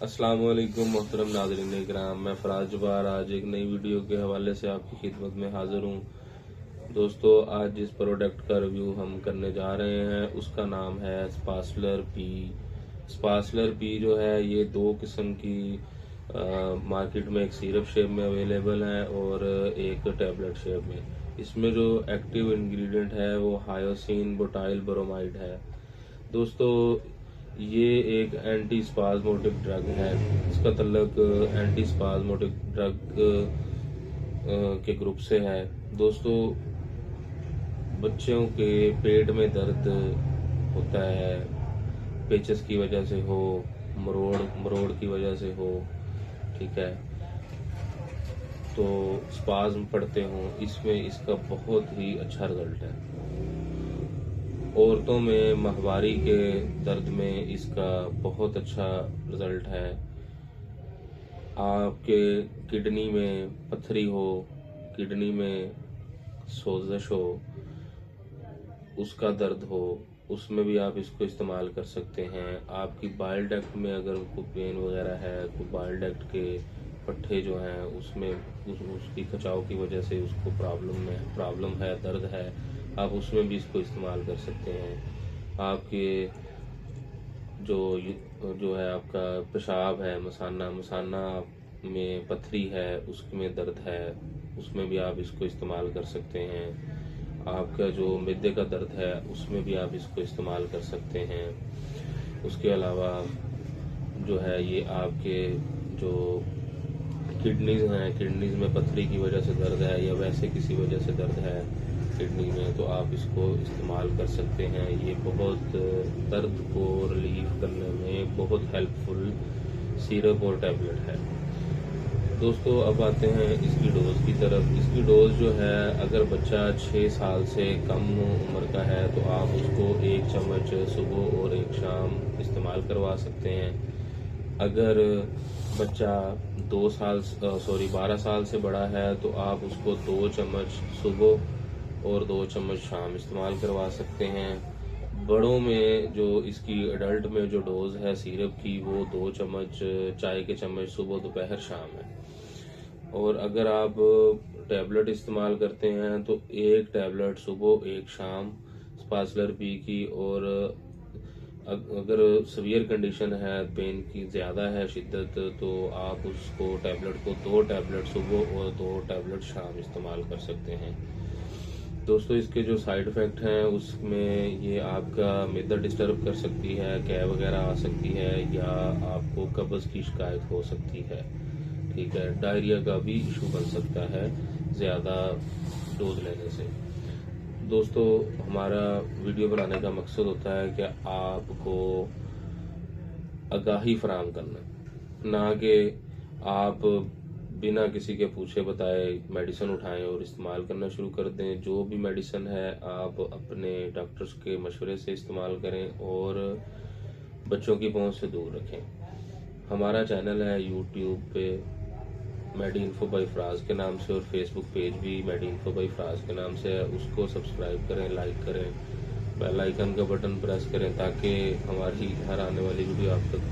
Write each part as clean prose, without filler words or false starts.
अस्सलाम वालेकुम मोहतरम नाज़रीन इकराम, मैं फ़राज जुबार आज एक नई वीडियो के हवाले से आपकी खिदमत में हाज़िर हूँ। दोस्तों, आज जिस प्रोडक्ट का रिव्यू हम करने जा रहे हैं उसका नाम है स्पासलर पी। स्पासलर पी जो है ये दो किस्म की मार्केट में एक सिरप शेप में अवेलेबल है और एक टैबलेट शेप में। इसमें जो एक्टिव इंग्रेडिएंट है वो हायोसिन बुटाइल ब्रोमाइड है। दोस्तों, ये एक एंटी स्पाज्मोटिक ड्रग है। इसका तल्लक एंटी स्पाज्मोटिक ड्रग के ग्रुप से है। दोस्तों, बच्चों के पेट में दर्द होता है, पेचस की वजह से हो, मरोड़ मरोड़ की वजह से हो, ठीक है, तो स्पाज्म पड़ते हों, इसमें इसका बहुत ही अच्छा रिजल्ट है। औरतों में माहवारी के दर्द में इसका बहुत अच्छा रिजल्ट है। आपके किडनी में पथरी हो, किडनी में सोजश हो, उसका दर्द हो, उसमें भी आप इसको इस्तेमाल कर सकते हैं। आपकी बाइल डक्ट में अगर कोई पेन वगैरह है, कोई बाइल डक्ट के पट्टे जो हैं उसमें उसकी खचाव की वजह से उसको प्रॉब्लम है, दर्द है, आप उसमें भी इसको इस्तेमाल कर सकते हैं। आपके जो जो है आपका पेशाब है, मसाना में पथरी है, उसमें दर्द है, उसमें भी आप इसको इस्तेमाल कर सकते हैं। आपका जो मिद्दे का दर्द है उसमें भी आप इसको इस्तेमाल कर सकते हैं। उसके अलावा जो है ये आपके जो किडनीज हैं, किडनीज में पथरी की वजह से दर्द है या वैसे किसी वजह से दर्द है किडनी में, तो आप इसको इस्तेमाल कर सकते हैं। ये बहुत दर्द को रिलीव करने में बहुत हेल्पफुल सिरप और टैबलेट है। दोस्तों, अब आते हैं इसकी डोज की तरफ। इसकी डोज जो है, अगर बच्चा 6 साल से कम उम्र का है तो आप उसको 1 चम्मच सुबह और 1 शाम इस्तेमाल करवा सकते हैं। अगर बच्चा 12 साल से बड़ा है तो आप उसको 2 चम्मच सुबह और 2 चम्मच शाम इस्तेमाल करवा सकते हैं। बड़ों में जो इसकी एडल्ट में जो डोज है सिरप की वो 2 चम्मच चाय के चम्मच सुबह दोपहर शाम है। और अगर आप टैबलेट इस्तेमाल करते हैं तो 1 टैबलेट सुबह 1 शाम स्पासलर पी की। और अगर सीवियर कंडीशन है, पेन की ज़्यादा है शिद्दत, तो आप उसको टैबलेट को 2 टैबलेट सुबह और 2 टैबलेट शाम इस्तेमाल कर सकते हैं। दोस्तों, इसके जो साइड इफ़ेक्ट हैं उसमें ये आपका मिद्दा डिस्टर्ब कर सकती है, कै वगैरह आ सकती है या आपको कब्ज़ की शिकायत हो सकती है, ठीक है, डायरिया का भी इशू बन सकता है ज़्यादा डोज लेने से। दोस्तों, हमारा वीडियो बनाने का मकसद होता है कि आपको आगाही फराहम करना, ना कि आप बिना किसी के पूछे बताए मेडिसिन उठाएं और इस्तेमाल करना शुरू कर दें। जो भी मेडिसिन है आप अपने डॉक्टर्स के मशवरे से इस्तेमाल करें और बच्चों की पहुंच से दूर रखें। हमारा चैनल है यूट्यूब पे मेडी इन्फो बाई फ़राज के नाम से और फेसबुक पेज भी मेडी इन्फो बाई फ़राज के नाम से है। उसको सब्सक्राइब करें, लाइक करें, बेल आइकन का बटन प्रेस करें ताकि हमारी हर आने वाली वीडियो आप तक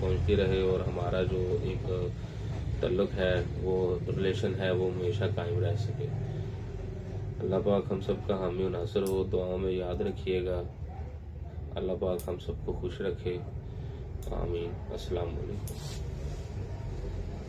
पहुंचती रहे और हमारा जो एक तल्लुक है, वो रिलेशन है, वो हमेशा कायम रह सके। अल्लाह पाक हम सब का हामी नासर हो। दुआओं में याद रखिएगा। अल्लाह पाक हम सबको खुश रखे। आमीन। अस्सलाम वालेकुम।